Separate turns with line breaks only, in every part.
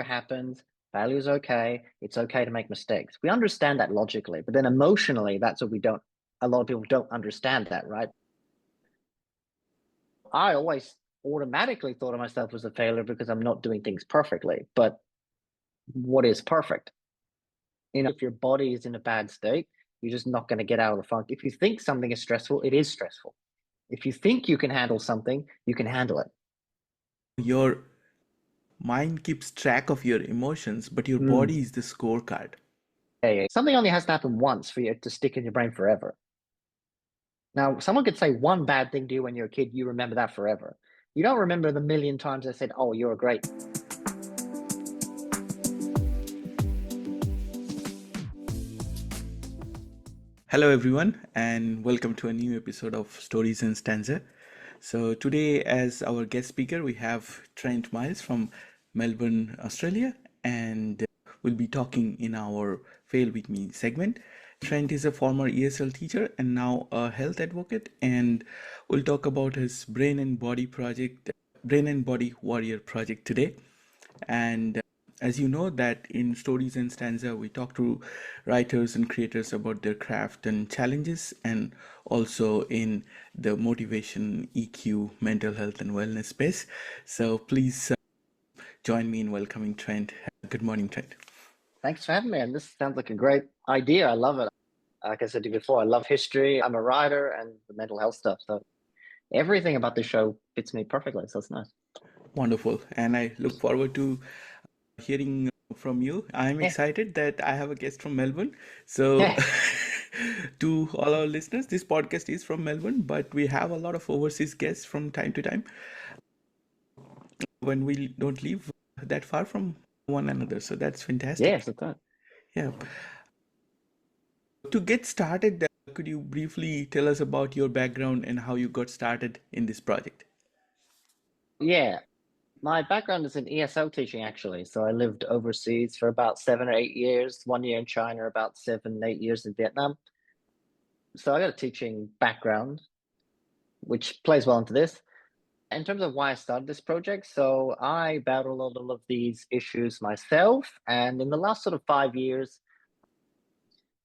failure happens. Failure is okay. It's okay to make mistakes. We understand that logically, but then emotionally, that's what we don't. A lot of people don't understand that, right? I always automatically thought of myself as a failure because I'm not doing things perfectly. But what is perfect? If your body is in a bad state, you're just not going to get out of the funk. If you think something is stressful, it is stressful. If you think you can handle something, you can handle it.
Your mind keeps track of your emotions, but your
Mm.
body is the scorecard.
Yeah. Something only has to happen once for it to stick in your brain forever. Now, someone could say one bad thing to you when you're a kid, you remember that forever. You don't remember the million times I said, "Oh, you're great."
Hello, everyone, and welcome to a new episode of Stories and Stanza. So, today, as our guest speaker, we have Trent Miles from Melbourne, Australia, and we'll be talking in our Fail With Me segment. Trent is a former ESL teacher and now a health advocate, and we'll talk about his Brain and Body Warrior project today. And as you know, that in Stories and Stanza, we talk to writers and creators about their craft and challenges, and also in the motivation, EQ, mental health, and wellness space. So please join me in welcoming Trent. Good morning, Trent.
Thanks for having me. And this sounds like a great idea. I love it. Like I said to you before, I love history. I'm a writer and the mental health stuff. So everything about the show fits me perfectly. So it's nice.
Wonderful. And I look forward to hearing from you. I'm
Yeah.
excited that I have a guest from Melbourne. So,
Yeah.
to all our listeners, this podcast is from Melbourne, but we have a lot of overseas guests from time to time when we don't live that far from one another. So, that's fantastic.
Yes, it's that.
Yeah. To get started, could you briefly tell us about your background and how you got started in this project?
Yeah. My background is in ESL teaching, actually. So I lived overseas for about 7 or 8 years, 1 year in China, about 7, 8 years in Vietnam. So I got a teaching background, which plays well into this. In terms of why I started this project, so I battle all of these issues myself. And in the last sort of 5 years,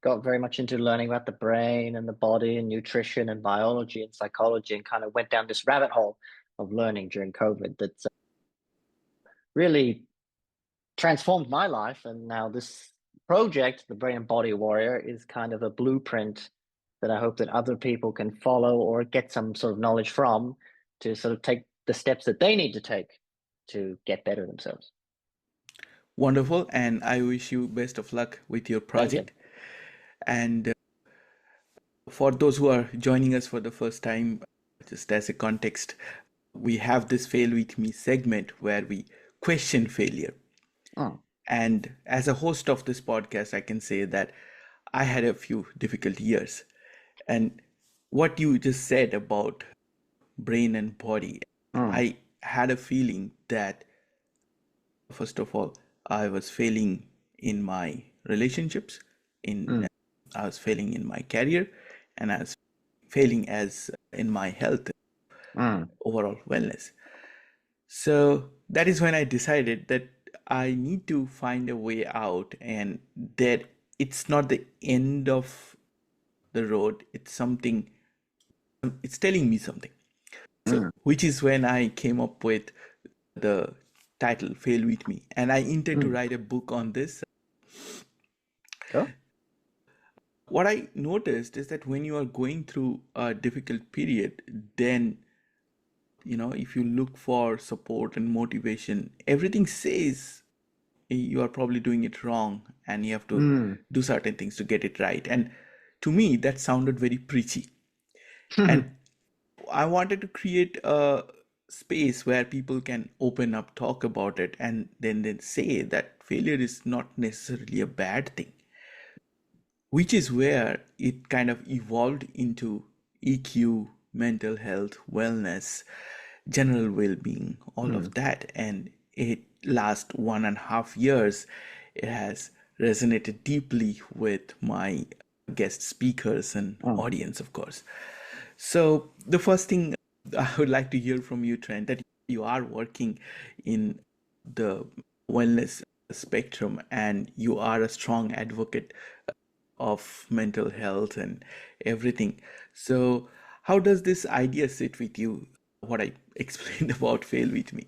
got very much into learning about the brain and the body and nutrition and biology and psychology, and kind of went down this rabbit hole of learning during COVID that's really transformed my life. And now this project, the Brain and Body Warrior, is kind of a blueprint that I hope that other people can follow or get some sort of knowledge from to sort of take the steps that they need to take to get better themselves.
Wonderful. And I wish you best of luck with your
Thank you.
project. And for those who are joining us for the first time, just as a context, we have this Fail With Me segment where we question failure.
Oh.
And as a host of this podcast, I can say that I had a few difficult years. And what you just said about brain and body,
Mm.
I had a feeling that, first of all, I was failing in my relationships, in
Mm.
I was failing in my career, and I was failing as in my health,
Mm.
overall wellness. So that is when I decided that I need to find a way out, and that it's not the end of the road, it's something, it's telling me something. So,
Mm.
which is when I came up with the title Fail With Me. And I intend to
Mm.
write a book on this.
Cool.
What I noticed is that when you are going through a difficult period, then, if you look for support and motivation, everything says you are probably doing it wrong and you have to
Mm.
do certain things to get it right. And to me, that sounded very preachy. And I wanted to create a space where people can open up, talk about it, and then say that failure is not necessarily a bad thing, which is where it kind of evolved into EQ, mental health, wellness, general well-being, all of
Mm.
that. And it last 1.5 years, it has resonated deeply with my guest speakers and
Mm.
audience, of course. So the first thing I would like to hear from you, Trent, that you are working in the wellness spectrum, and you are a strong advocate of mental health and everything. So, how does this idea sit with you? What I explained about fail with me.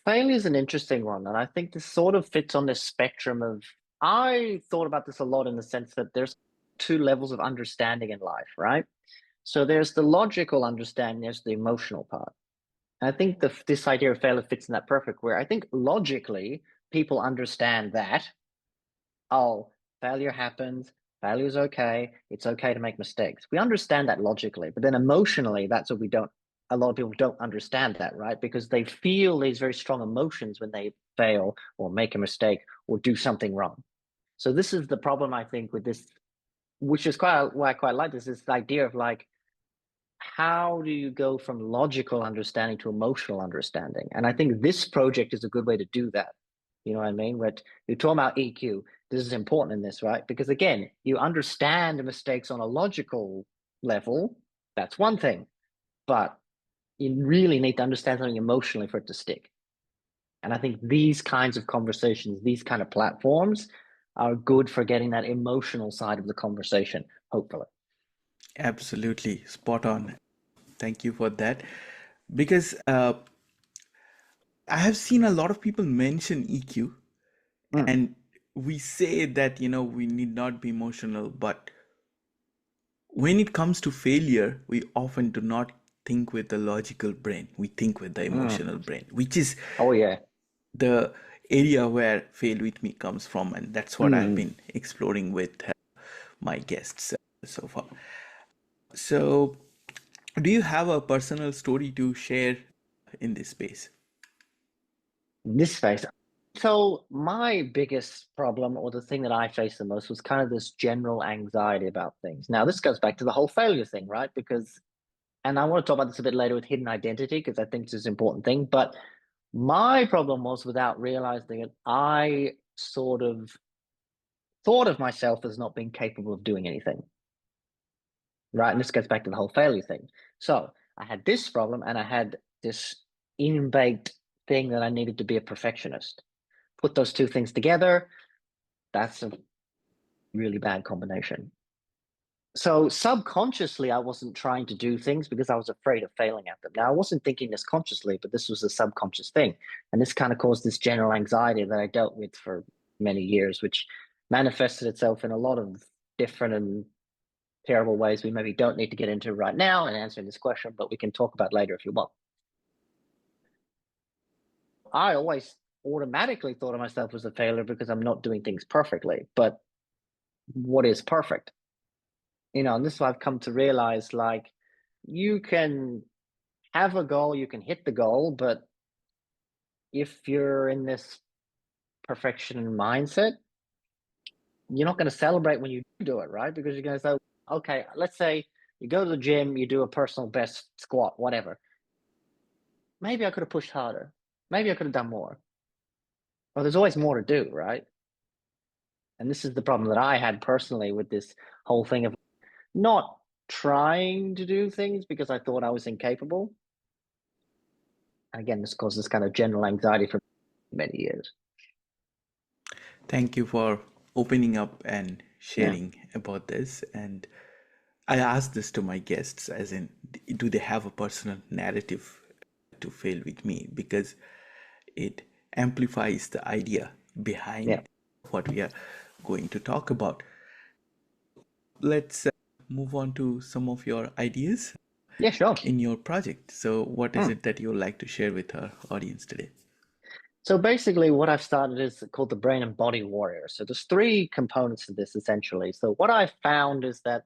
Failure is an interesting one, and I think this sort of fits on this spectrum of. I thought about this a lot in the sense that there's two levels of understanding in life, right? So there's the logical understanding, there's the emotional part. And I think this idea of failure fits in that perfect, where I think logically people understand that, oh, failure happens, failure is okay, it's okay to make mistakes. We understand that logically, but then emotionally, that's what we don't, a lot of people don't understand that, right? Because they feel these very strong emotions when they fail or make a mistake or do something wrong. So this is the problem, I think, with this, which is quite why I quite like this, is the idea of like, how do you go from logical understanding to emotional understanding? And I think this project is a good way to do that. You know what I mean? But you're talking about EQ. This is important in this, right? Because again, you understand the mistakes on a logical level. That's one thing, but you really need to understand something emotionally for it to stick. And I think these kinds of conversations, these kind of platforms are good for getting that emotional side of the conversation, hopefully.
Absolutely spot on. Thank you for that. Because I have seen a lot of people mention EQ,
Mm,
and we say that, we need not be emotional, but when it comes to failure, we often do not think with the logical brain. We think with the emotional
mm.
brain, which is
Oh, yeah.
the area where fail with me comes from. And that's what I've
Mm.
been exploring with my guests so far. So, do you have a personal story to share in this space?
This phase. So my biggest problem, or the thing that I faced the most, was kind of this general anxiety about things. Now, this goes back to the whole failure thing, right? Because, and I want to talk about this a bit later with hidden identity, because I think this is an important thing. But my problem was, without realizing it, I sort of thought of myself as not being capable of doing anything, right? And this goes back to the whole failure thing. So I had this problem, and I had this in-baked thing that I needed to be a perfectionist. Put those two things together, that's a really bad combination. So subconsciously, I wasn't trying to do things because I was afraid of failing at them. Now, I wasn't thinking this consciously, but this was a subconscious thing. And this kind of caused this general anxiety that I dealt with for many years, which manifested itself in a lot of different and terrible ways we maybe don't need to get into right now and answering this question, but we can talk about later if you want. I always automatically thought of myself as a failure because I'm not doing things perfectly. But what is perfect? And this is what I've come to realize, like, you can have a goal, you can hit the goal, but if you're in this perfection mindset, you're not going to celebrate when you do it, right? Because you're going to say, okay, let's say you go to the gym, you do a personal best squat, whatever. Maybe I could have pushed harder. Maybe I could have done more. Well, there's always more to do, right? And this is the problem that I had personally with this whole thing of not trying to do things because I thought I was incapable. And again, this causes kind of general anxiety for many years.
Thank you for opening up and
Yeah.
sharing about this. And I ask this to my guests, as in, do they have a personal narrative to fail with me? Because it amplifies the idea
Yeah.
behind what we are going to talk about. Let's move on to some of your ideas
Yeah, sure.
in your project. So, what is
Hmm.
it that you would like to share with our audience today?
So basically, what I've started is called the Brain and Body Warrior. So there's three components to this essentially. So what I found is that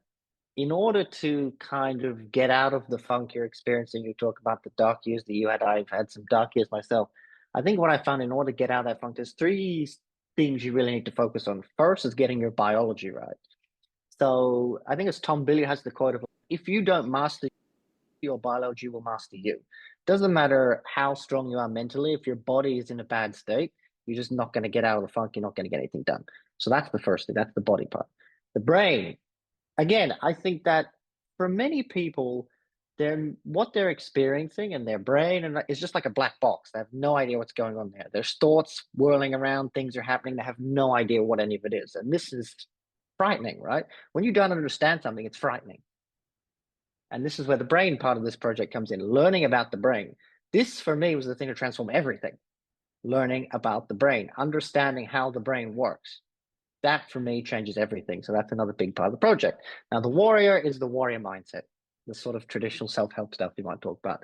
in order to kind of get out of the funk you're experiencing, you talk about the dark years that you had. I've had some dark years myself. I think what I found in order to get out of that funk, there's three things you really need to focus on. First is getting your biology right. So I think it's Tom Billy has the quote of, if you don't master your biology will master you. Doesn't matter how strong you are mentally, if your body is in a bad state, you're just not going to get out of the funk. You're not going to get anything done. So that's the first thing. That's the body part. The brain. Again, I think that for many people, what they're experiencing in their brain and is just like a black box. They have no idea what's going on there. There's thoughts whirling around, things are happening. They have no idea what any of it is. And this is frightening, right? When you don't understand something, it's frightening. And this is where the brain part of this project comes in, learning about the brain. This, for me, was the thing to transform everything. Learning about the brain, understanding how the brain works. That, for me, changes everything. So that's another big part of the project. Now, the warrior is the warrior mindset, the sort of traditional self-help stuff you might talk about.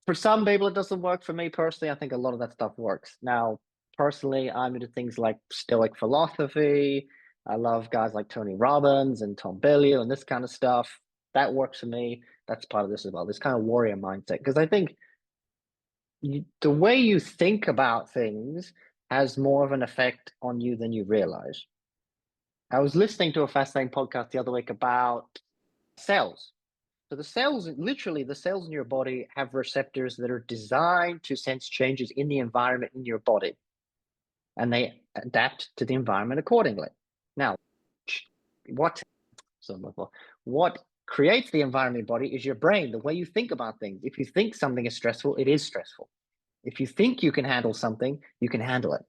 For some people, it doesn't work. For me personally, I think a lot of that stuff works. Now, personally, I'm into things like Stoic philosophy. I love guys like Tony Robbins and Tom Bilyeu and this kind of stuff. That works for me. That's part of this as well, this kind of warrior mindset. Because I think the way you think about things has more of an effect on you than you realize. I was listening to a fascinating podcast the other week about cells. So the cells, literally the cells in your body have receptors that are designed to sense changes in the environment in your body. And they adapt to the environment accordingly. Now, what creates the environment in your body is your brain, the way you think about things. If you think something is stressful, it is stressful. If you think you can handle something, you can handle it.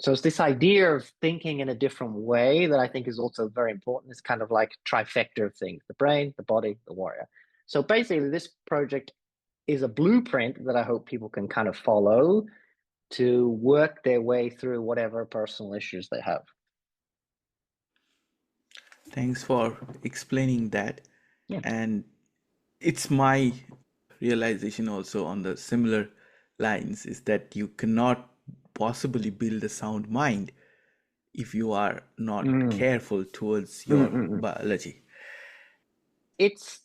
So it's this idea of thinking in a different way that I think is also very important. It's kind of like trifecta of things: the brain, the body, the warrior. So basically, this project is a blueprint that I hope people can kind of follow to work their way through whatever personal issues they have.
Thanks for explaining that.
Yeah.
And it's my realization also on the similar lines is that you cannot possibly build a sound mind if you are not careful towards your biology.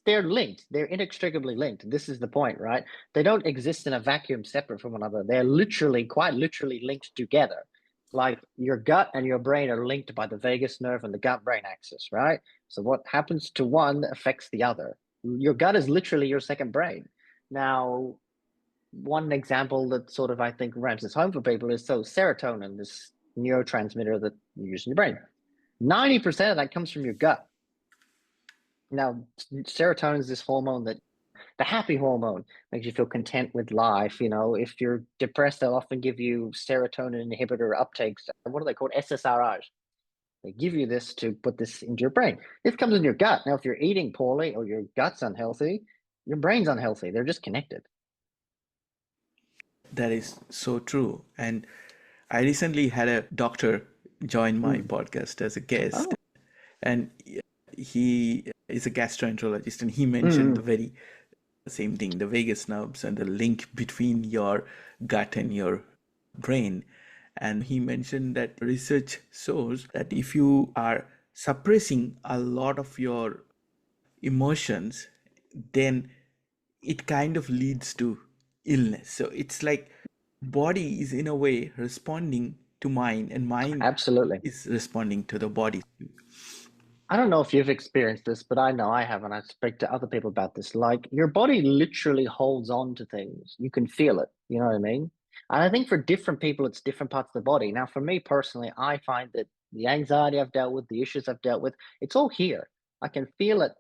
They're linked. They're inextricably linked. This is the point, right? They don't exist in a vacuum separate from one another. They're literally, quite literally linked together. Like your gut and your brain are linked by the vagus nerve and the gut-brain axis, right? So what happens to one affects the other. Your gut is literally your second brain. Now, one example that sort of I think rams this home for people is serotonin, this neurotransmitter that you use in your brain. 90% of that comes from your gut. Now, serotonin is this hormone that the happy hormone makes you feel content with life. You know, if you're depressed, they'll often give you serotonin inhibitor uptakes. What are they called? SSRIs. They give you this to put this into your brain. This comes in your gut. Now, if you're eating poorly or your gut's unhealthy, your brain's unhealthy. They're just connected.
That is so true. And I recently had a doctor join my podcast as a guest, and he is a gastroenterologist, and he mentioned the very same thing, the vagus nerves and the link between your gut and your brain. And he mentioned that research shows that if you are suppressing a lot of your emotions, then it kind of leads to illness. So it's like body is in a way responding to mind, and mind
Absolutely.
is responding to the body.
I don't know if you've experienced this, but I know I have, and I speak to other people about this. Like your body literally holds on to things. You can feel it. You know what I mean? And I think for different people, it's different parts of the body. Now, for me personally, I find that the anxiety I've dealt with, the issues I've dealt with, it's all here. I can feel it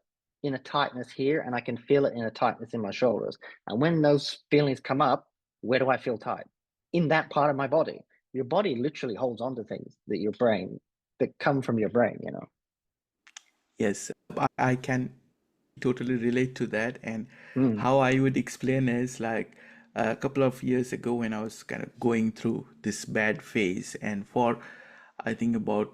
in a tightness here, and I can feel it in a tightness in my shoulders. And when those feelings come up, where do I feel tight? In that part of my body. Your body literally holds on to things that come from your brain, you know.
Yes, I can totally relate to that. And
Mm.
how I would explain is like a couple of years ago when I was kind of going through this bad phase, and for I think about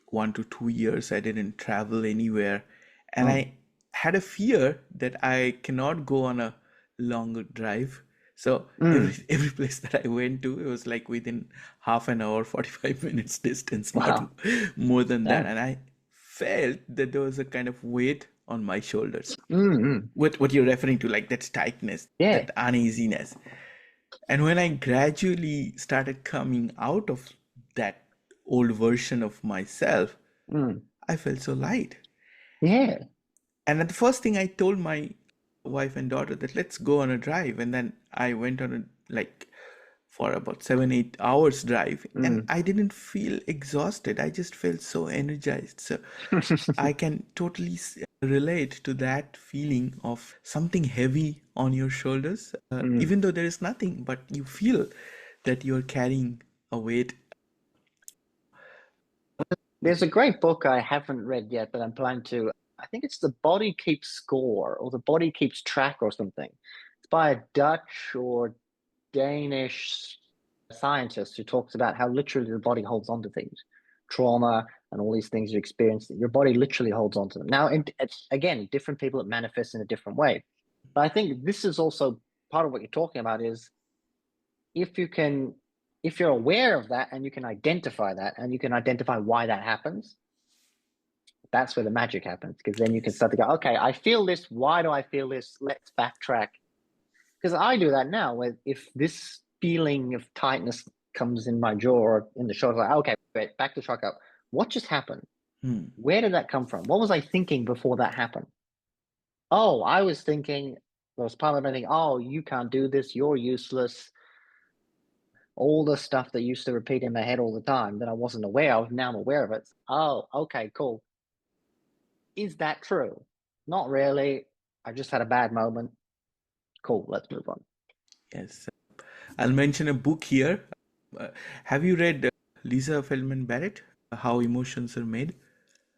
1 to 2 years, I didn't travel anywhere. And
Mm.
I had a fear that I cannot go on a longer drive. So every
Mm.
every place that I went to, it was like within half an hour, 45 minutes distance, not
Wow.
more than that.
Yeah.
And I felt that there was a kind of weight on my shoulders.
Mm.
What you're referring to, like that tightness,
Yeah.
that uneasiness. And when I gradually started coming out of that old version of myself,
Mm.
I felt so light.
Yeah.
And then the first thing I told my wife and daughter that let's go on a drive. And then I went on a like for about 7, 8 hours drive, and
Mm.
I didn't feel exhausted. I just felt so energized. So I can totally relate to that feeling of something heavy on your shoulders,
Mm.
even though there is nothing, but you feel that you're carrying a weight.
There's a great book I haven't read yet, but I'm planning to. I think it's The Body Keeps Score or The Body Keeps Track or something. It's by a Dutch or Danish scientist who talks about how literally the body holds on to things, trauma and all these things you experience. Your body literally holds on to them. Now, it's, again, different people, it manifests in a different way. But I think this is also part of what you're talking about is if you can, if you're aware of that and you can identify that and you can identify why that happens, that's where the magic happens. Because then you can
Yes.
start to go, okay, I feel this. Why do I feel this? Let's backtrack. Because I do that now. Where if this feeling of tightness comes in my jaw or in the shoulder, like, okay, wait, back to truck up. What just happened?
Hmm.
Where did that come from? What was I thinking before that happened? Oh, I was thinking, there was part of me thinking, oh, you can't do this. You're useless. All the stuff that used to repeat in my head all the time that I wasn't aware of. Now I'm aware of it. Oh, okay, cool. Is that true? Not really. I just had a bad moment. Cool, let's move on.
Yes. I'll mention a book here. Uh, have you read Lisa Feldman Barrett, How Emotions Are Made?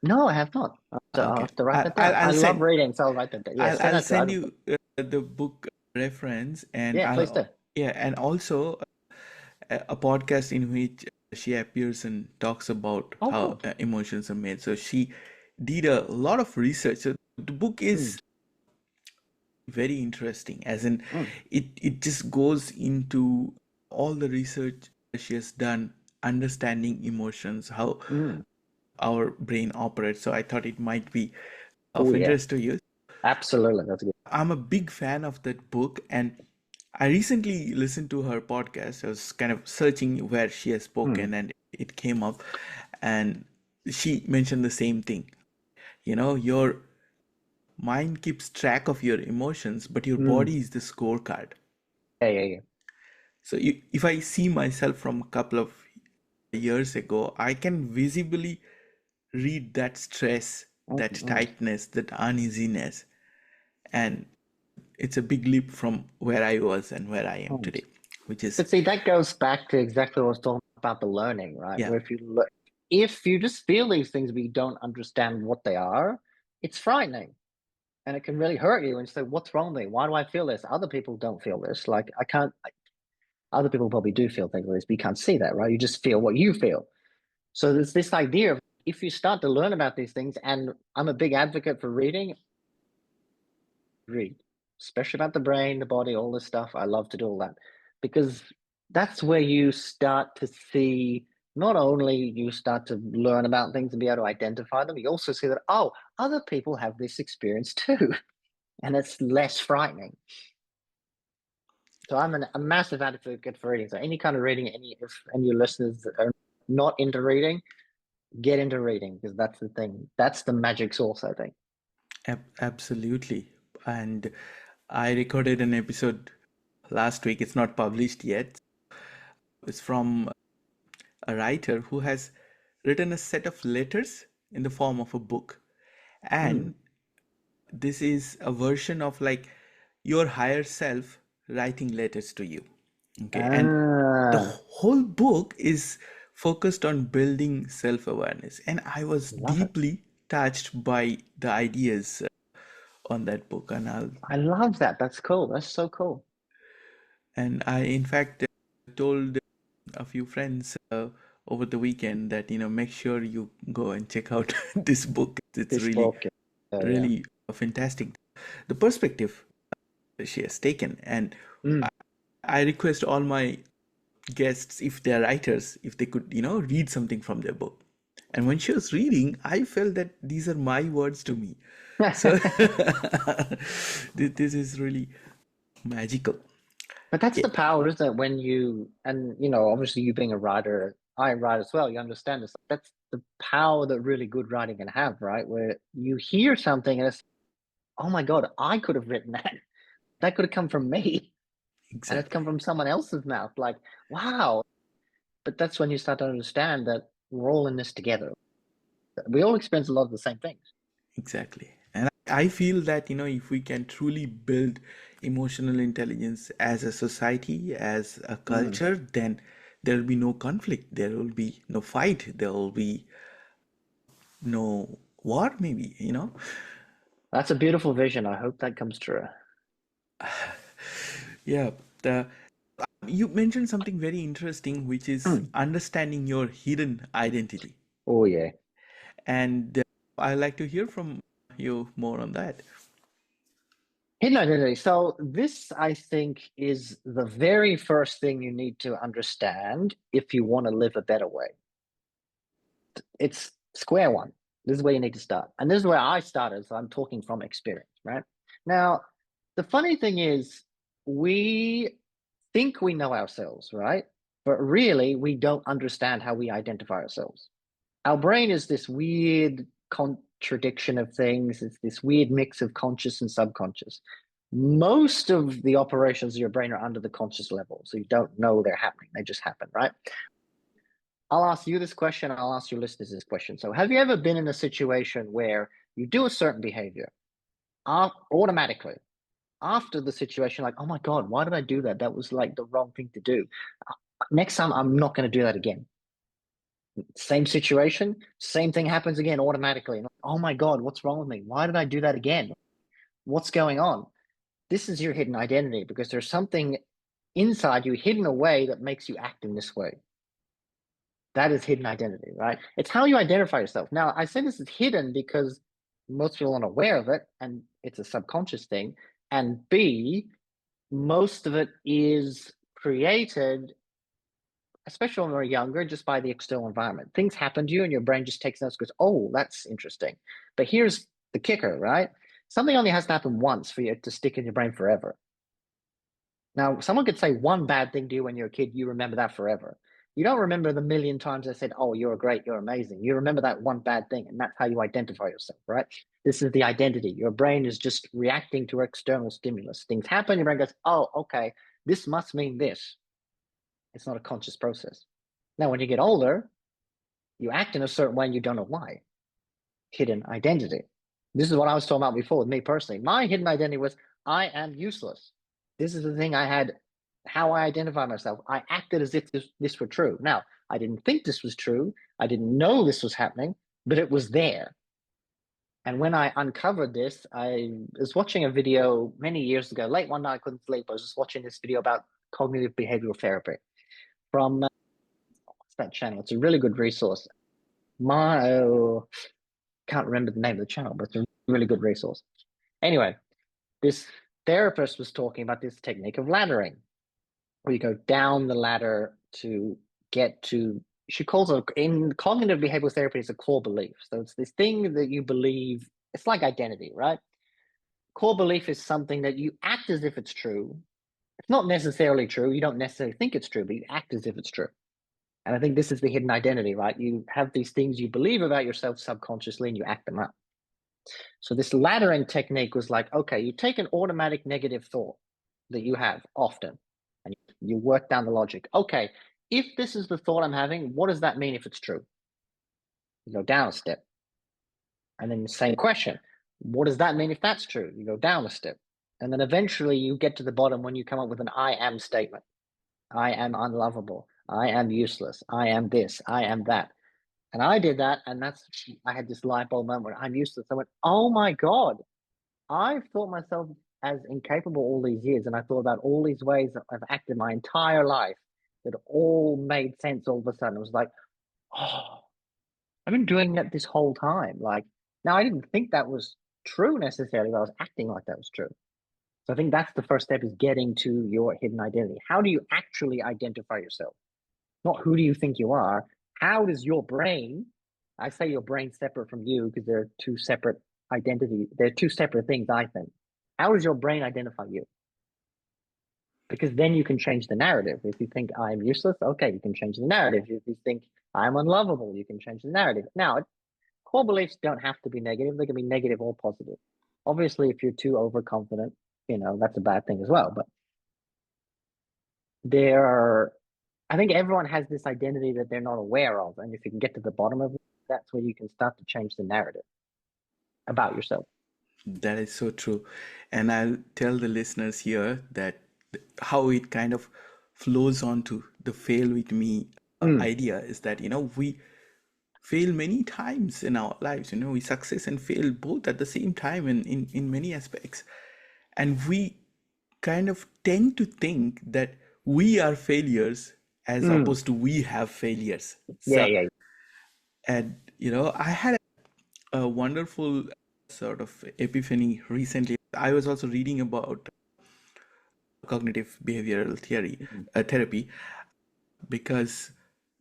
No, I have not. I'll
Okay.
have to write
I,
that
I'll,
down. I
I'll
love
send
reading, so I'll write that down. Yeah,
I'll,
send
I'll
that to
send
me.
you the book reference, and
Yeah, please do.
yeah, and also a podcast in which she appears and talks about
Oh,
how
cool.
emotions are made. So she did a lot of research. So the book
Mm,
is very interesting, as in
mm,
it just goes into all the research she has done, understanding emotions, how
mm.
our brain operates. So I thought it might be
Oh,
of
yeah.
interest to you.
Absolutely. That's good.
I'm a big fan of that book, and I recently listened to her podcast. I was kind of searching where she has
Mm,
spoken, and it came up, and she mentioned the same thing. Your mind keeps track of your emotions, but your
mm.
body is the scorecard.
Yeah, yeah, yeah.
So if I see myself from a couple of years ago, I can visibly read that stress,
Mm,
that
mm,
tightness, that uneasiness, and it's a big leap from where I was and where I am
mm.
today, which is,
But see, that goes back to exactly what I was talking about the learning, right?
yeah,
Where if you just feel these things but you don't understand what they are, it's frightening. And it can really hurt you and say, what's wrong with me? Why do I feel this? Other people don't feel this. Like I can't other people probably do feel things like this, but you can't see that, right? You just feel what you feel. So there's this idea of if you start to learn about these things, and I'm a big advocate for reading, read, especially about the brain, the body, all this stuff. I love to do all that because that's where you start to see not only you start to learn about things and be able to identify them, you also see that, oh, other people have this experience too. And it's less frightening. So I'm a massive advocate for reading. So any kind of reading, if any of your listeners are not into reading, get into reading because that's the thing. That's the magic source, I think.
absolutely. And I recorded an episode last week. It's not published yet. It's from a writer who has written a set of letters in the form of a book.
Mm.
And this is a version of like your higher self writing letters to you. Okay. And the
Ah,
whole book is focused on building self awareness. And I was
love it.
deeply touched by the ideas on that book.
I love that. That's cool. That's so cool.
And I, in fact, told a few friends over the weekend that, make sure you go and check out this book. It's
This
really,
book. Yeah, yeah.
really fantastic. The perspective she has taken. And
Mm.
I request all my guests, if they're writers, if they could, read something from their book. And when she was reading, I felt that these are my words to me. So this is really magical.
But that's
Yeah,
the power, isn't it? When you, and obviously you being a writer, I write as well, you understand this. That's the power that really good writing can have, right? Where you hear something and it's, oh my God, I could have written that. That could have come from me. And it's come
exactly.
from someone else's mouth. Like, wow. But that's when you start to understand that we're all in this together. We all experience a lot of the same things.
Exactly. And I feel that, if we can truly build emotional intelligence as a society, as a
Mm.
culture, then there will be no conflict, there will be no fight, there will be no war, maybe.
That's a beautiful vision. I hope that comes true.
Yeah. The, you mentioned something very interesting, which is
Mm.
understanding your hidden identity.
Oh, yeah.
And I'd like to hear from you more on that.
Hidden identity. So, this, I think, is the very first thing you need to understand if you want to live a better way. It's square one. This is where you need to start. And this is where I started. So, I'm talking from experience, right? Now, the funny thing is, we think we know ourselves, right? But really, we don't understand how we identify ourselves. Our brain is this weird contradiction of things. It's this weird mix of conscious and subconscious. Most of the operations of your brain are under the conscious level, so you don't know they're happening. They just happen, right? I'll ask you this question. I'll ask your listeners this question. So, have you ever been in a situation where you do a certain behavior automatically after the situation, like, oh my God, why did I do that? That was like the wrong thing to do. Next time, I'm not going to do that again. Same situation, same thing happens again automatically. Oh my God, what's wrong with me? Why did I do that again? What's going on? This is your hidden identity because there's something inside you hidden away that makes you act in this way. That is hidden identity, right? It's how you identify yourself. Now, I say this is hidden because most people aren't aware of it and it's a subconscious thing. And B, most of it is created, especially when we're younger, just by the external environment. Things happen to you and your brain just takes notes and goes, oh, that's interesting. But here's the kicker, right? Something only has to happen once for you to stick in your brain forever. Now, someone could say one bad thing to you when you're a kid, you remember that forever. You don't remember the million times they said, oh, you're great, you're amazing. You remember that one bad thing, and that's how you identify yourself, right? This is the identity. Your brain is just reacting to external stimulus. Things happen, your brain goes, oh, okay, this must mean this. It's not a conscious process. Now, when you get older, you act in a certain way and you don't know why. Hidden identity. This is what I was talking about before with me personally. My hidden identity was I am useless. This is the thing I had, how I identify myself. I acted as if this were true. Now, I didn't think this was true. I didn't know this was happening, but it was there. And when I uncovered this, I was watching a video many years ago. Late one night, I couldn't sleep. I was just watching this video about cognitive behavioral therapy from what's that channel? It's a really good resource. My can't remember the name of the channel, but it's a really good resource. Anyway, this therapist was talking about this technique of laddering, where you go down the ladder to get to, she calls it in cognitive behavioral therapy, it's a core belief. So it's this thing that you believe, it's like identity, right? Core belief is something that you act as if it's true. It's not necessarily true. You don't necessarily think it's true, but you act as if it's true. And I think this is the hidden identity, right? You have these things you believe about yourself subconsciously and you act them out. So this laddering technique was like, okay, you take an automatic negative thought that you have often and you work down the logic. Okay, if this is the thought I'm having, what does that mean if it's true? You go down a step. And then the same question. What does that mean if that's true? You go down a step. And then eventually you get to the bottom when you come up with an I am statement. I am unlovable. I am useless. I am this. I am that. And I did that. And I had this light bulb moment where I'm useless. I went, oh my God, I've thought myself as incapable all these years. And I thought about all these ways that I've acted my entire life that all made sense all of a sudden. It was like, oh, I've been doing that this whole time. Like, now I didn't think that was true necessarily, but I was acting like that was true. So I think that's the first step is getting to your hidden identity. How do you actually identify yourself? Not who do you think you are? How does your brain, I say your brain separate from you because they're two separate identities. They're two separate things, I think. How does your brain identify you? Because then you can change the narrative. If you think I'm useless, okay, you can change the narrative. If you think I'm unlovable, you can change the narrative. Now, core beliefs don't have to be negative. They can be negative or positive. Obviously, if you're too overconfident, that's a bad thing as well. But there are, I think everyone has this identity that they're not aware of. And if you can get to the bottom of it, that's where you can start to change the narrative about yourself.
That is so true. And I'll tell the listeners here that how it kind of flows on to the fail with me
Mm,
idea is that, we fail many times in our lives. We success and fail both at the same time in many aspects. And we kind of tend to think that we are failures as
mm.
opposed to we have failures.
Yeah,
So,
yeah.
and I had a wonderful sort of epiphany recently. I was also reading about cognitive behavioral
Mm,
therapy, because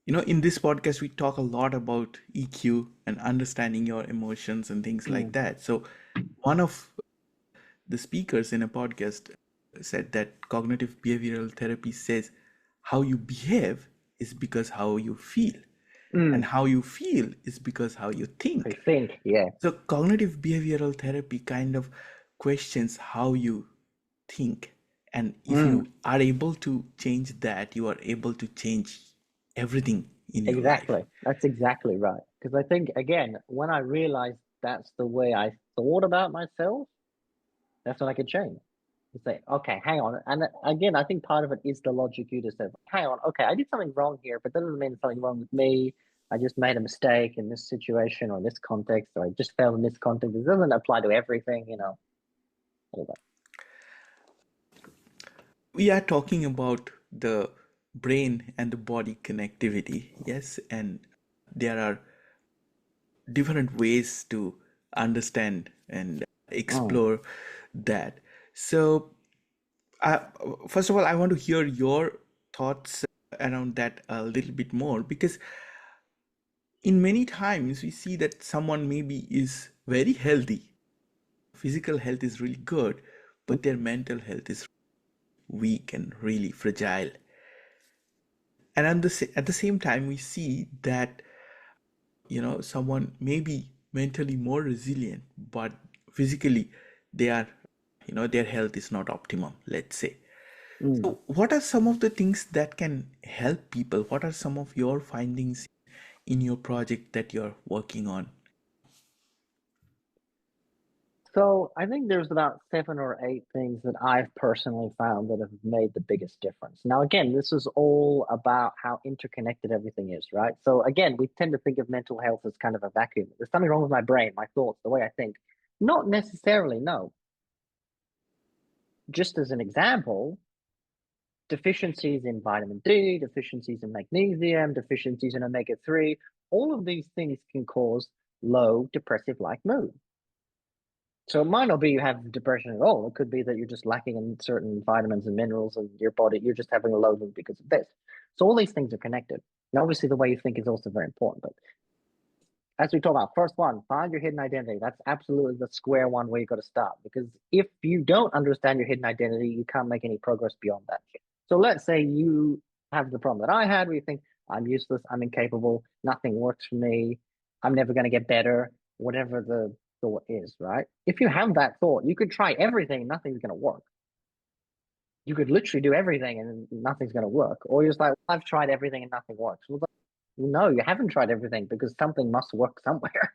in this podcast we talk a lot about EQ and understanding your emotions and things like
mm,
that. So one of the speakers in a podcast said that cognitive behavioral therapy says how you behave is because how you feel, and
mm.
how you feel is because how you
I
think.
think, yeah.
So cognitive behavioral therapy kind of questions how you think. And if
Mm,
you are able to change that, you are able to change everything in your life.
exactly. That's exactly right. Because I think, again, when I realized that's the way I thought about myself, that's when I could change. You say, okay, hang on. And again, I think part of it is the logic you just said. Hang on, okay, I did something wrong here, but that doesn't mean there's something wrong with me. I just made a mistake in this situation or this context, or I just failed in this context. It doesn't apply to everything, all that.
We are talking about the brain and the body connectivity, yes, and there are different ways to understand and
Mm.
explore that. So, uh, first of all, I want to hear your thoughts around that a little bit more, because in many times we see that someone maybe is very healthy, physical health is really good, but their mental health is weak and really fragile. And at the same time, we see that someone may be mentally more resilient, but physically they are, their health is not optimum, let's say.
Mm.
So what are some of the things that can help people? What are some of your findings in your project that you're working on?
So I think there's about 7 or 8 things that I've personally found that have made the biggest difference. Now, again, this is all about how interconnected everything is, right? So again, we tend to think of mental health as kind of a vacuum. There's something wrong with my brain, my thoughts, the way I think. Not necessarily, no. Just as an example, deficiencies in vitamin D, deficiencies in magnesium, deficiencies in omega-3, all of these things can cause low depressive-like mood. So it might not be you have depression at all. It could be that you're just lacking in certain vitamins and minerals in your body. You're just having a low mood because of this. So all these things are connected. And obviously, the way you think is also very important. But as we talk about, first one, find your hidden identity. That's absolutely the square one where you got to start. Because if you don't understand your hidden identity, you can't make any progress beyond that. So let's say you have the problem that I had, where you think, I'm useless, I'm incapable, nothing works for me, I'm never going to get better, whatever the thought is, right? If you have that thought, you could try everything, nothing's going to work. You could literally do everything and nothing's going to work. Or you're just like, I've tried everything and nothing works. Well, no, you haven't tried everything because something must work somewhere.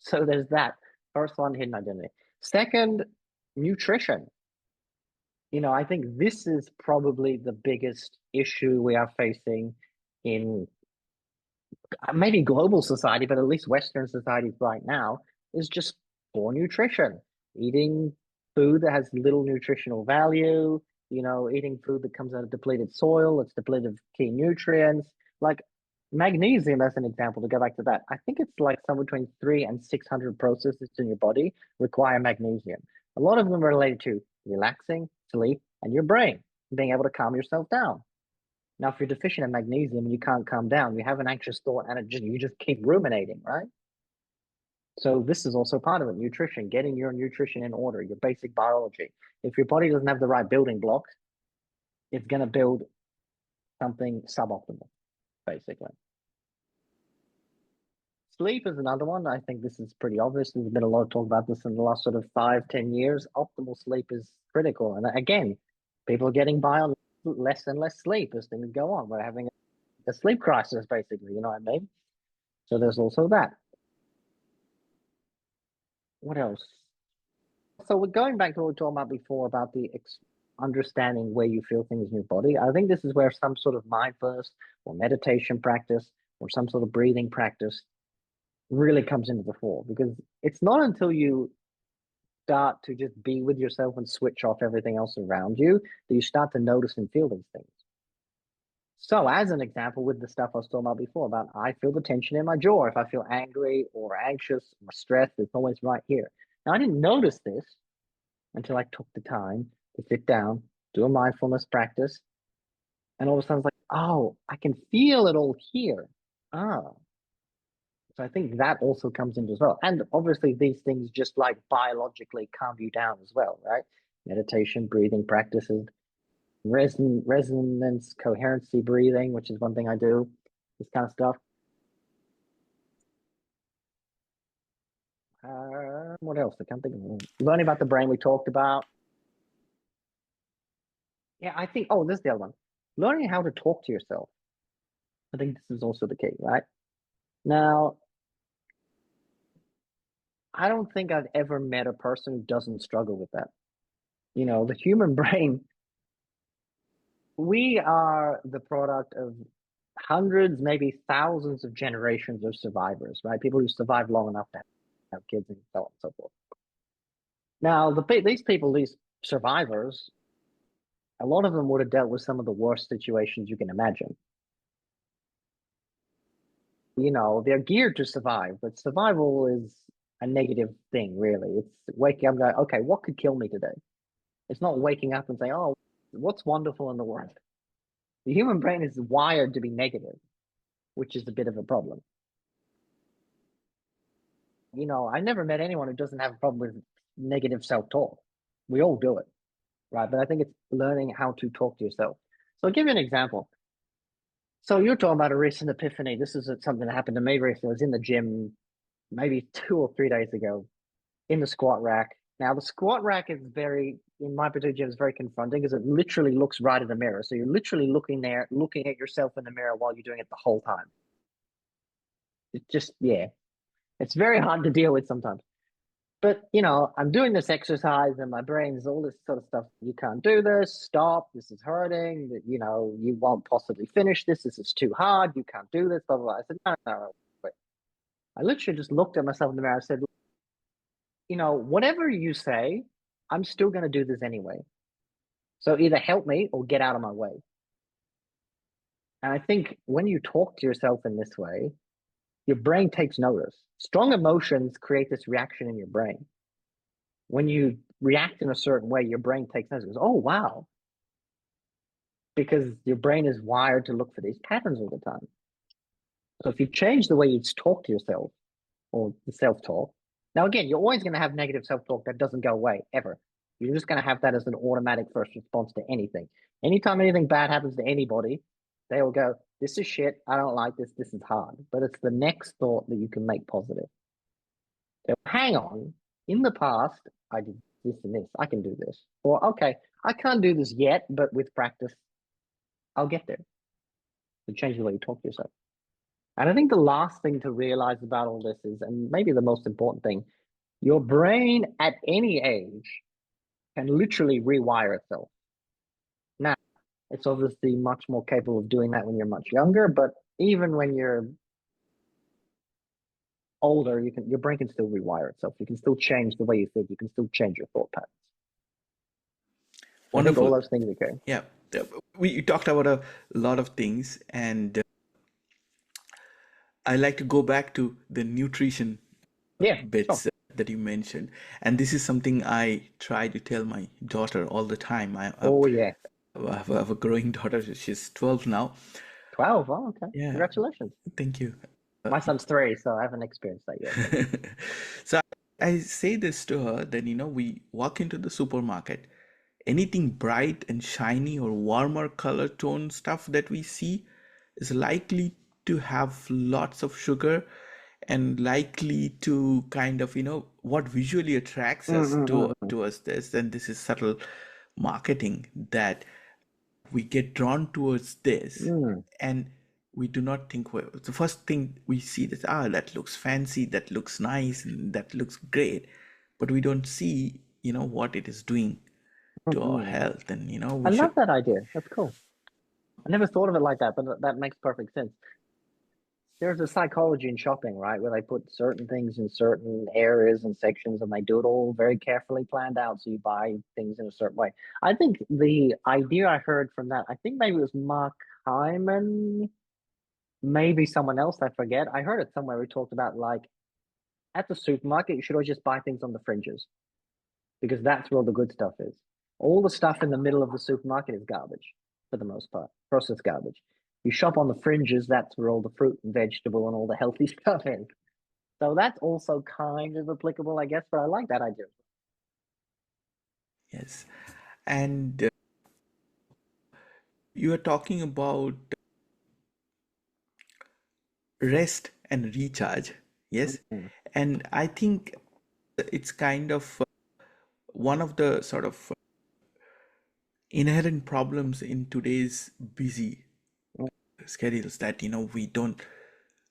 So there's that. First one, hidden identity. Second, nutrition. I think this is probably the biggest issue we are facing in maybe global society, but at least Western societies right now, is just poor nutrition. Eating food that has little nutritional value, eating food that comes out of depleted soil, it's depleted of key nutrients. Like magnesium, as an example, to go back to that, I think it's like somewhere between 300 and 600 processes in your body require magnesium. A lot of them are related to relaxing, sleep, and your brain, being able to calm yourself down. Now, if you're deficient in magnesium and you can't calm down, you have an anxious thought and you just keep ruminating, right? So this is also part of it, nutrition, getting your nutrition in order, your basic biology. If your body doesn't have the right building blocks, it's going to build something suboptimal, basically. Sleep is another one. I think this is pretty obvious. There's been a lot of talk about this in the last sort of 5, 10 years. Optimal sleep is critical. And again, people are getting by on less and less sleep as things go on. We're having a sleep crisis, basically. You know what I mean? So there's also that. What else? So we're going back to what we were talking about before about the understanding where you feel things in your body. I think this is where some sort of mindfulness or meditation practice or some sort of breathing practice really comes into the fore, because it's not until you start to just be with yourself and switch off everything else around you that you start to notice and feel these things. So, as an example, with the stuff I was talking about before, about I feel the tension in my jaw. If I feel angry or anxious or stressed, it's always right here. Now, I didn't notice this until I took the time to sit down, do a mindfulness practice, and all of a sudden it's like, oh, I can feel it all here. Ah, so I think that also comes into as well. And obviously, these things just like biologically calm you down as well, right? Meditation, breathing practices, resonance, coherency breathing, which is one thing I do, this kind of stuff. What else? I can't think of it. Learning about the brain we talked about. Yeah, I think, oh, this is the other one. Learning how to talk to yourself. I think this is also the key, right? Now, I don't think I've ever met a person who doesn't struggle with that. The human brain, we are the product of hundreds, maybe thousands of generations of survivors, right? People who survived long enough to have kids and so on and so forth. Now, these people, these survivors, a lot of them would have dealt with some of the worst situations you can imagine. They're geared to survive, but survival is a negative thing, really. It's waking up and going, okay, what could kill me today? It's not waking up and saying, oh, what's wonderful in the world? The human brain is wired to be negative, which is a bit of a problem. I never met anyone who doesn't have a problem with negative self-talk. We all do it, right? But I think it's learning how to talk to yourself. So I'll give you an example. So you're talking about a recent epiphany. This is something that happened to me recently. I was in the gym maybe 2 or 3 days ago in the squat rack. Now the squat rack is in my particular gym, is very confronting because it literally looks right at the mirror. So you're literally looking there, looking at yourself in the mirror while you're doing it the whole time. It's just, yeah, it's very hard to deal with sometimes. But I'm doing this exercise and my brain's all this sort of stuff. You can't do this. Stop. This is hurting. That you won't possibly finish this. This is too hard. You can't do this. Blah blah blah. I said no, no, no. Wait. I literally just looked at myself in the mirror. I said, whatever you say, I'm still going to do this anyway. So either help me or get out of my way. And I think when you talk to yourself in this way, your brain takes notice. Strong emotions create this reaction in your brain. When you react in a certain way, your brain takes notice. It goes, oh, wow. Because your brain is wired to look for these patterns all the time. So if you change the way you talk to yourself or the self-talk, now again, you're always going to have negative self-talk that doesn't go away ever. You're just going to have that as an automatic first response to anything. Anytime anything bad happens to anybody, they will go, this is shit. I don't like this. This is hard. But it's the next thought that you can make positive. So hang on. In the past, I did this and this. I can do this. Or, okay, I can't do this yet, but with practice, I'll get there. To change the way you talk to yourself. And I think the last thing to realize about all this is, and maybe the most important thing, your brain at any age can literally rewire itself. Now, it's obviously much more capable of doing that when you're much younger, but even when you're older, your brain can still rewire itself. You can still change the way you think. You can still change your thought patterns. I think all
Wonderful.
those things are okay.
Yeah. We talked about a lot of things, and I like to go back to the nutrition
Yeah, sure.
bits that you mentioned. And this is something I try to tell my daughter all the time.
Oh, yeah.
I have a growing daughter. She's 12 now.
12. Oh, okay.
Yeah,
Congratulations.
thank you.
My son's 3, so I haven't experienced that yet. But
So I say this to her that, we walk into the supermarket, anything bright and shiny or warmer color tone stuff that we see is likely to have lots of sugar and likely to kind of, what visually attracts us towards this. And this is subtle marketing that we get drawn towards this, and we do not think, well, the first thing we see that that looks fancy, that looks nice, and that looks great. but we don't see, what it is doing to our
Mm-mm.
health, and
I
we
love
should.
that idea. That's cool. I never thought of it like that, but that makes perfect sense. There's a psychology in shopping, right, where they put certain things in certain areas and sections, and they do it all very carefully planned out. So you buy things in a certain way. I think the idea I heard from that, I think maybe it was Mark Hyman, maybe someone else, I forget. I heard it somewhere. We talked about like at the supermarket, you should always just buy things on the fringes because that's where all the good stuff is. All the stuff in the middle of the supermarket is garbage for the most part, processed garbage. You shop on the fringes, that's where all the fruit and vegetable and all the healthy stuff is. So that's also kind of applicable, I guess, but I like that idea.
Yes. And you are talking about rest and recharge. Yes.
Mm-hmm.
And I think it's kind of one of the sort of inherent problems in today's busy schedules, that we don't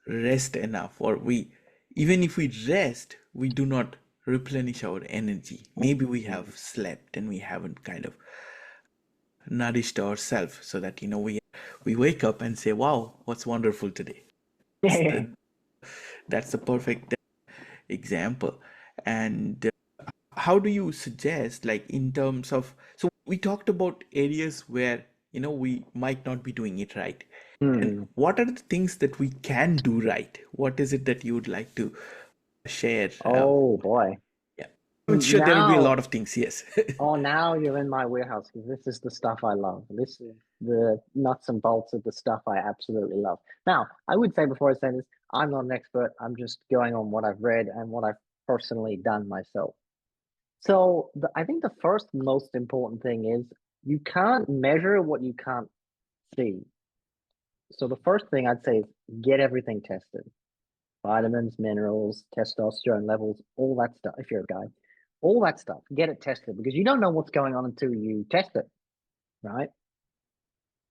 rest enough, or we, even if we rest, we do not replenish our energy. Maybe we have slept and we haven't kind of nourished ourselves, so that we wake up and say, wow, what's wonderful today. That's
Yeah.
that's a perfect example. And how do you suggest, like, in terms of, so we talked about areas where we might not be doing it right, and
Hmm.
what are the things that we can do right? What is it that you would like to share?
Oh boy.
Yeah, I'm sure there will be a
Now,
lot of things. Yes.
oh, now you're in my warehouse because this is the stuff I love. This is the nuts and bolts of the stuff I absolutely love. Now, I would say before I say this, I'm not an expert. I'm just going on what I've read and what I've personally done myself. So I think the first most important thing is you can't measure what you can't see. So the first thing I'd say is get everything tested. Vitamins, minerals, testosterone levels, all that stuff. If you're a guy, all that stuff, get it tested because you don't know what's going on until you test it, right?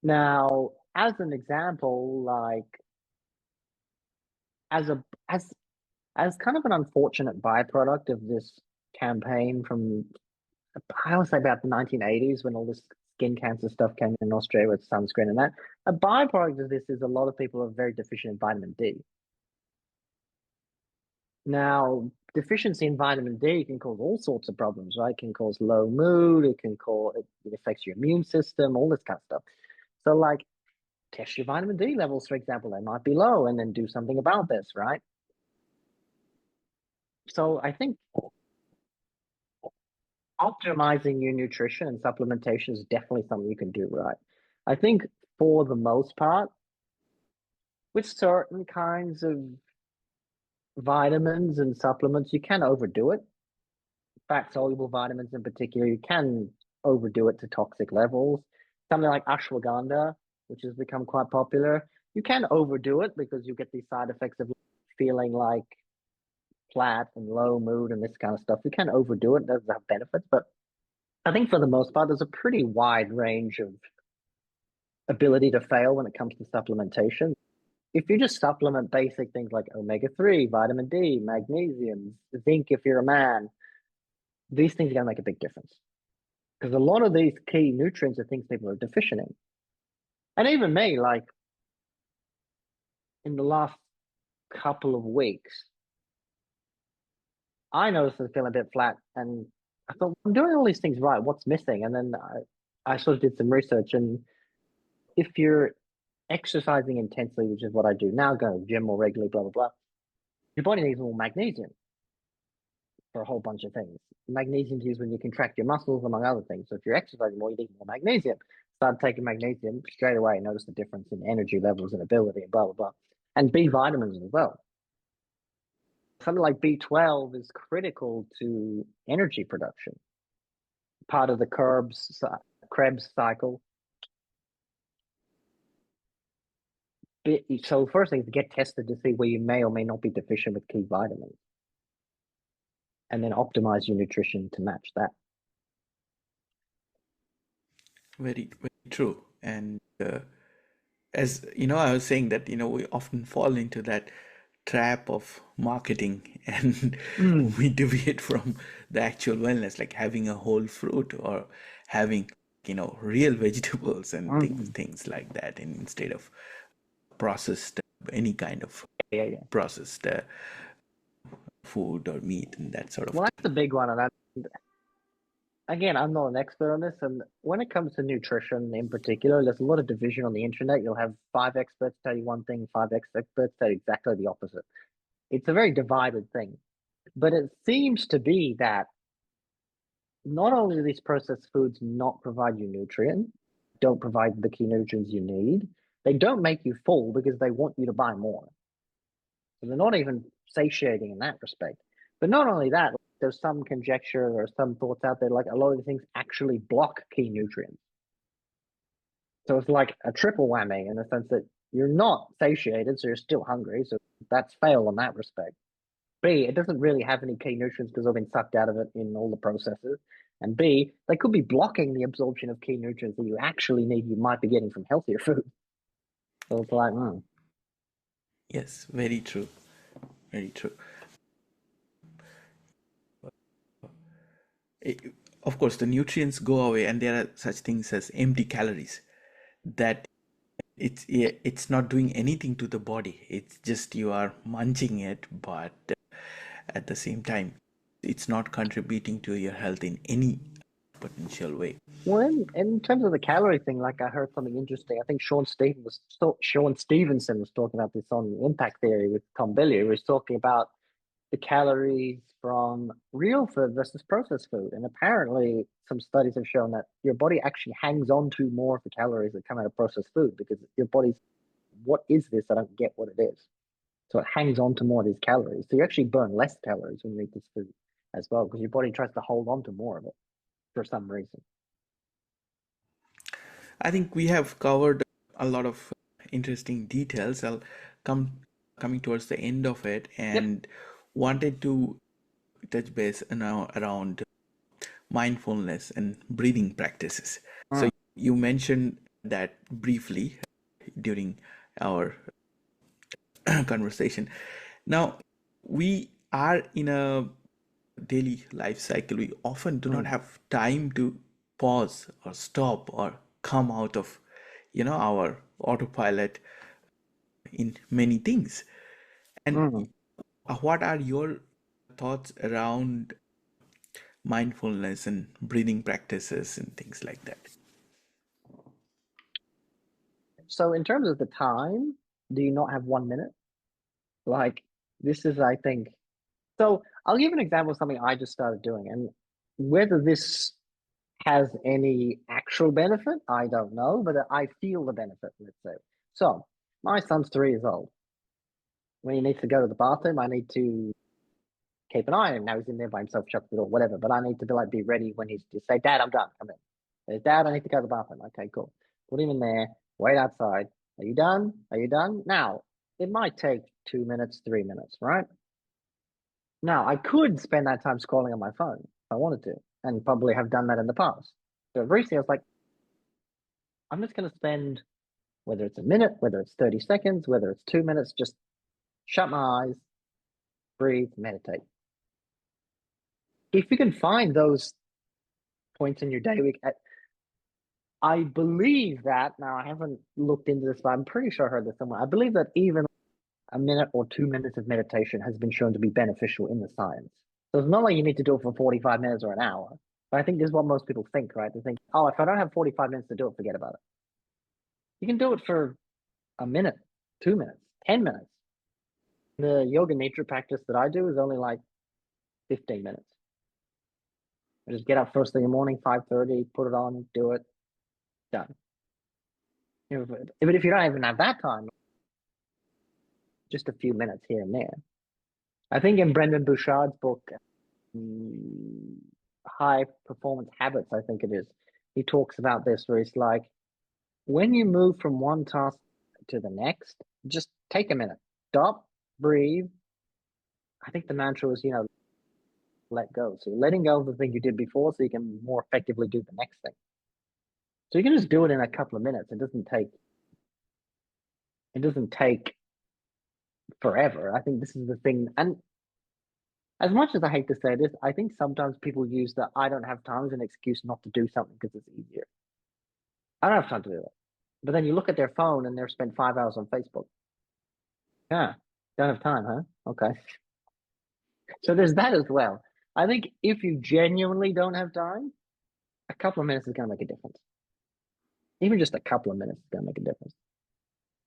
Now, as an example, like as a as kind of an unfortunate byproduct of this campaign from I would say about the 1980s when all this skin cancer stuff came in Australia with sunscreen and that. A byproduct of this is a lot of people are very deficient in vitamin D. Now, deficiency in vitamin D can cause all sorts of problems, right? It can cause low mood, it affects your immune system, all this kind of stuff. So, like, test your vitamin D levels, for example. They might be low, and then do something about this, right? So, I think optimizing your nutrition and supplementation is definitely something you can do right. I think for the most part, with certain kinds of vitamins and supplements, you can overdo it. Fat soluble vitamins in particular, you can overdo it to toxic levels. Something like ashwagandha, which has become quite popular, you can overdo it because you get these side effects of feeling like flat and low mood and this kind of stuff. You can overdo it, it does have benefits, but I think for the most part, there's a pretty wide range of ability to fail when it comes to supplementation. If you just supplement basic things like omega-3, vitamin D, magnesium, zinc if you're a man, these things are going to make a big difference. Because a lot of these key nutrients are things people are deficient in. And even me, like in the last couple of weeks, I noticed I was feeling a bit flat and I thought, I'm doing all these things right. What's missing? And then I sort of did some research. And if you're exercising intensely, which is what I do now, go to the gym more regularly, blah, blah, blah, your body needs more magnesium for a whole bunch of things. Magnesium is used when you contract your muscles, among other things. So if you're exercising more, you need more magnesium. Start taking magnesium straight away. Notice the difference in energy levels and ability and blah, blah, blah. And B vitamins as well. Something like B12 is critical to energy production, part of the Krebs cycle. So first thing is to get tested to see where you may or may not be deficient with key vitamins, and then optimize your nutrition to match that.
Very, very true. And as I was saying that we often fall into that trap of marketing and
Mm,
we deviate from the actual wellness, like having a whole fruit or having, real vegetables and things,
mm.
things like that, and instead of processed, any kind of
Yeah, yeah.
processed food or meat and that sort of
Well,
thing.
that's a big one, and again, I'm not an expert on this. And when it comes to nutrition in particular, there's a lot of division on the internet. You'll have five experts tell you one thing, five experts tell you exactly the opposite. It's a very divided thing. But it seems to be that not only do these processed foods not provide you nutrients, don't provide the key nutrients you need, they don't make you full because they want you to buy more. So they're not even satiating in that respect. But not only that, there's some conjecture or some thoughts out there like a lot of the things actually block key nutrients. So it's like a triple whammy in the sense that you're not satiated, so you're still hungry. So that's fail on that respect. B, it doesn't really have any key nutrients because they've been sucked out of it in all the processes. And B, they could be blocking the absorption of key nutrients that you actually need, you might be getting from healthier food. So it's like,
Yes, very true. Very true. It- of course, the nutrients go away, and there are such things as empty calories that it's not doing anything to the body. It's just you are munching it, but at the same time, it's not contributing to your health in any potential way.
well, in terms of the calorie thing, like I heard something interesting. I think Sean Stevenson was talking about this on Impact Theory with Tom Billy. He was talking about the calories from real food versus processed food. And apparently, some studies have shown that your body actually hangs on to more of the calories that come out of processed food because your body's, what is this? I don't get what it is. So it hangs on to more of these calories. So you actually burn less calories when you eat this food as well because your body tries to hold on to more of it for some reason.
I think we have covered a lot of interesting details. I'll come coming towards the end of it
Yep.
and wanted to touch base now around mindfulness and breathing practices. So
Mm,
you mentioned that briefly during our conversation. Now, we are in a daily life cycle. We often do not
mm,
have time to pause or stop or come out of, our autopilot in many things. And
mm.
what are your thoughts around mindfulness and breathing practices and things like that?
So in terms of the time, do you not have 1 minute? Like this is, I think, so I'll give an example of something I just started doing, and whether this has any actual benefit, I don't know, but I feel the benefit, let's say. So my son's 3 years old. When he needs to go to the bathroom, I need to keep an eye on him. Now he's in there by himself, shut the door, whatever. But I need to be ready when he's just say, Dad, I'm done. Come in. There's Dad, I need to go to the bathroom. Okay, cool. Put him in there, wait outside. Are you done? Are you done? Now, it might take 2 minutes, 3 minutes, right? Now, I could spend that time scrolling on my phone if I wanted to, and probably have done that in the past. So recently, I was like, I'm just going to spend, whether it's a minute, whether it's 30 seconds, whether it's 2 minutes, just shut my eyes, breathe, meditate. If you can find those points in your day, I believe that, now I haven't looked into this, but I'm pretty sure I heard this somewhere. I believe that even a minute or 2 minutes of meditation has been shown to be beneficial in the science. So it's not like you need to do it for 45 minutes or an hour. But I think this is what most people think, right? They think, oh, if I don't have 45 minutes to do it, forget about it. You can do it for a minute, 2 minutes, 10 minutes. The yoga nidra practice that I do is only like 15 minutes. I just get up first thing in the morning, 5:30, put it on, do it, done. But if you don't even have that time, just a few minutes here and there. I think in Brendan Bouchard's book, mm, High Performance Habits, I think it is, he talks about this where it's like when you move from one task to the next, just take a minute, stop, breathe. I think the mantra is, let go. So you're letting go of the thing you did before so you can more effectively do the next thing. So you can just do it in a couple of minutes. It doesn't take forever. I think this is the thing. And as much as I hate to say this, I think sometimes people use the I don't have time as an excuse not to do something because it's easier. I don't have time to do it. But then you look at their phone and they're spent 5 hours on Facebook. Yeah, don't have time, huh? Okay. So there's that as well. I think if you genuinely don't have time, a couple of minutes is going to make a difference. Even just a couple of minutes is going to make a difference.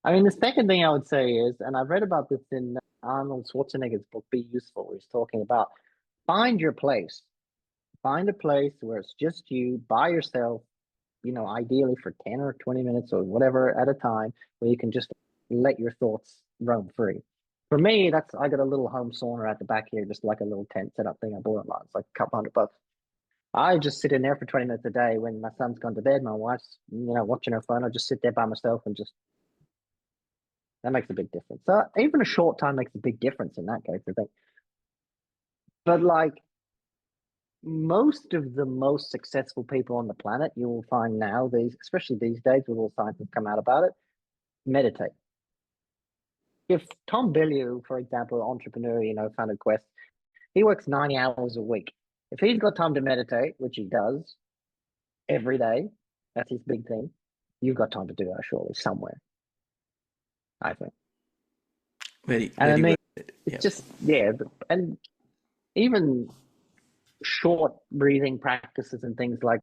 I mean, the second thing I would say is, and I've read about this in Arnold Schwarzenegger's book, Be Useful, where he's talking about find your place. Find a place where it's just you by yourself, ideally for 10 or 20 minutes or whatever at a time, where you can just let your thoughts roam free. For me, I got a little home sauna at the back here, just like a little tent setup thing I bought online. It's like a couple $100. I just sit in there for 20 minutes a day when my son's gone to bed, my wife's, watching her phone. I just sit there by myself and just that makes a big difference. So even a short time makes a big difference in that case, I think. But like most of the most successful people on the planet, you will find now, especially these days with all science have come out about it, meditate. If Tom Bilyeu, for example, entrepreneur, founded Quest, he works 90 hours a week. If he's got time to meditate, which he does every day, that's his big thing, you've got time to do that surely somewhere, I think.
Very,
And I
very
mean,
well said.
it's
Yeah.
just, yeah, and even short breathing practices and things like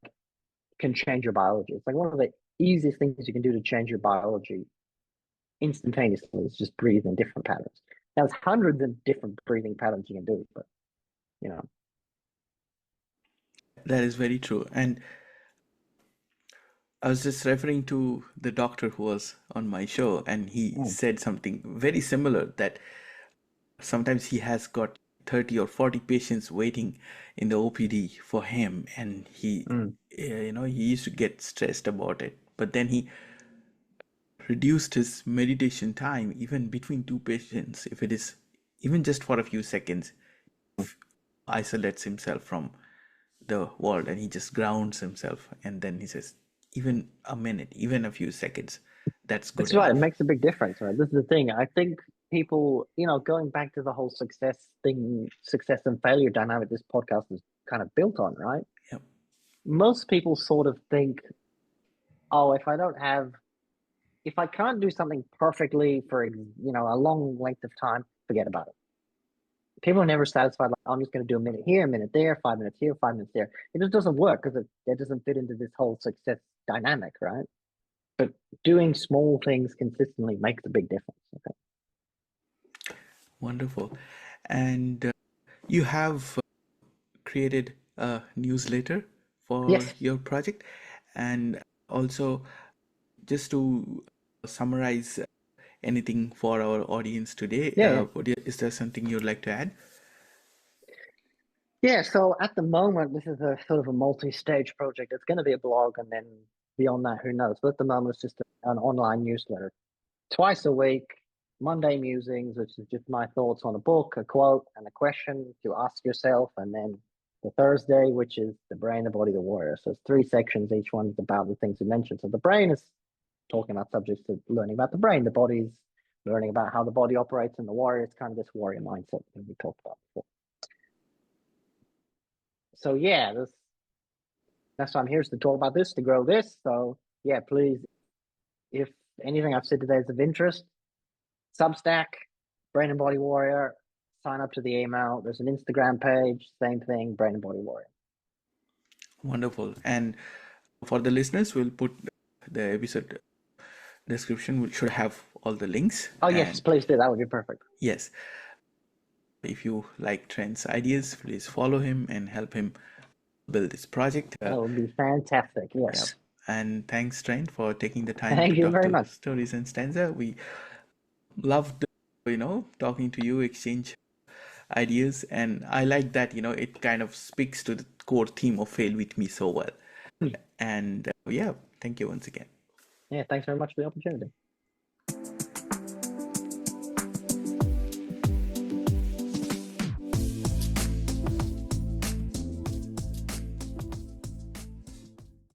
can change your biology. It's like one of the easiest things you can do to change your biology instantaneously is just breathe in different patterns. Now, there's hundreds of different breathing patterns you can do, but you know,
That is very true. And I was just referring to the doctor who was on my show, and he
mm,
said something very similar that sometimes he has got 30 or 40 patients waiting in the OPD for him, and
mm.
he used to get stressed about it. But then he reduced his meditation time even between two patients, if it is even just for a few seconds, isolates himself from the world and he just grounds himself. And then he says, even a minute, even a few seconds, that's good
That's right. It
enough.
makes a big difference, right? This is the thing. I think people, going back to the whole success thing, success and failure dynamic this podcast is kind of built on, right?
Yeah.
Most people sort of think, oh, if I can't do something perfectly for, a long length of time, forget about it. People are never satisfied. Like, I'm just going to do a minute here, a minute there, 5 minutes here, 5 minutes there. It just doesn't work because it doesn't fit into this whole success dynamic, right? But doing small things consistently makes a big difference. Okay.
Wonderful. And you have created a newsletter for
Yes.
your project. And also, just to summarize anything for our audience today,
Yeah. Yeah.
is there something you'd like to add?
Yeah. So at the moment, this is a sort of a multi-stage project. It's going to be a blog, and then beyond that, who knows? But at the moment, it's just an online newsletter. Twice a week, Monday musings, which is just my thoughts on a book, a quote, and a question to ask yourself, and then the Thursday, which is the brain, the body, the warrior. So it's three sections. Each one is about the things you mentioned. So the brain is talking about subjects of learning about the brain. The body's learning about how the body operates, and the warrior is kind of this warrior mindset that we talked about before. So yeah, that's why I'm here is to talk about this, to grow this. So yeah, please, if anything I've said today is of interest, Substack, Brain and Body Warrior, sign up to the email. There's an Instagram page, same thing, Brain and Body Warrior.
Wonderful. And for the listeners, we'll put the episode description, which should have all the links.
Oh yes,
And
please do. That would be perfect.
yes, if you like Trent's ideas, please follow him and help him build this project.
That would be fantastic.
Yeah.
Yes.
And thanks, Trent, for taking the time to
Thank you
talk
very
to
much.
Stories and Stanza. We loved, talking to you, exchange ideas. And I like that, it kind of speaks to the core theme of Fail With Me so well. And yeah, thank you once again.
Yeah, thanks very much for the opportunity.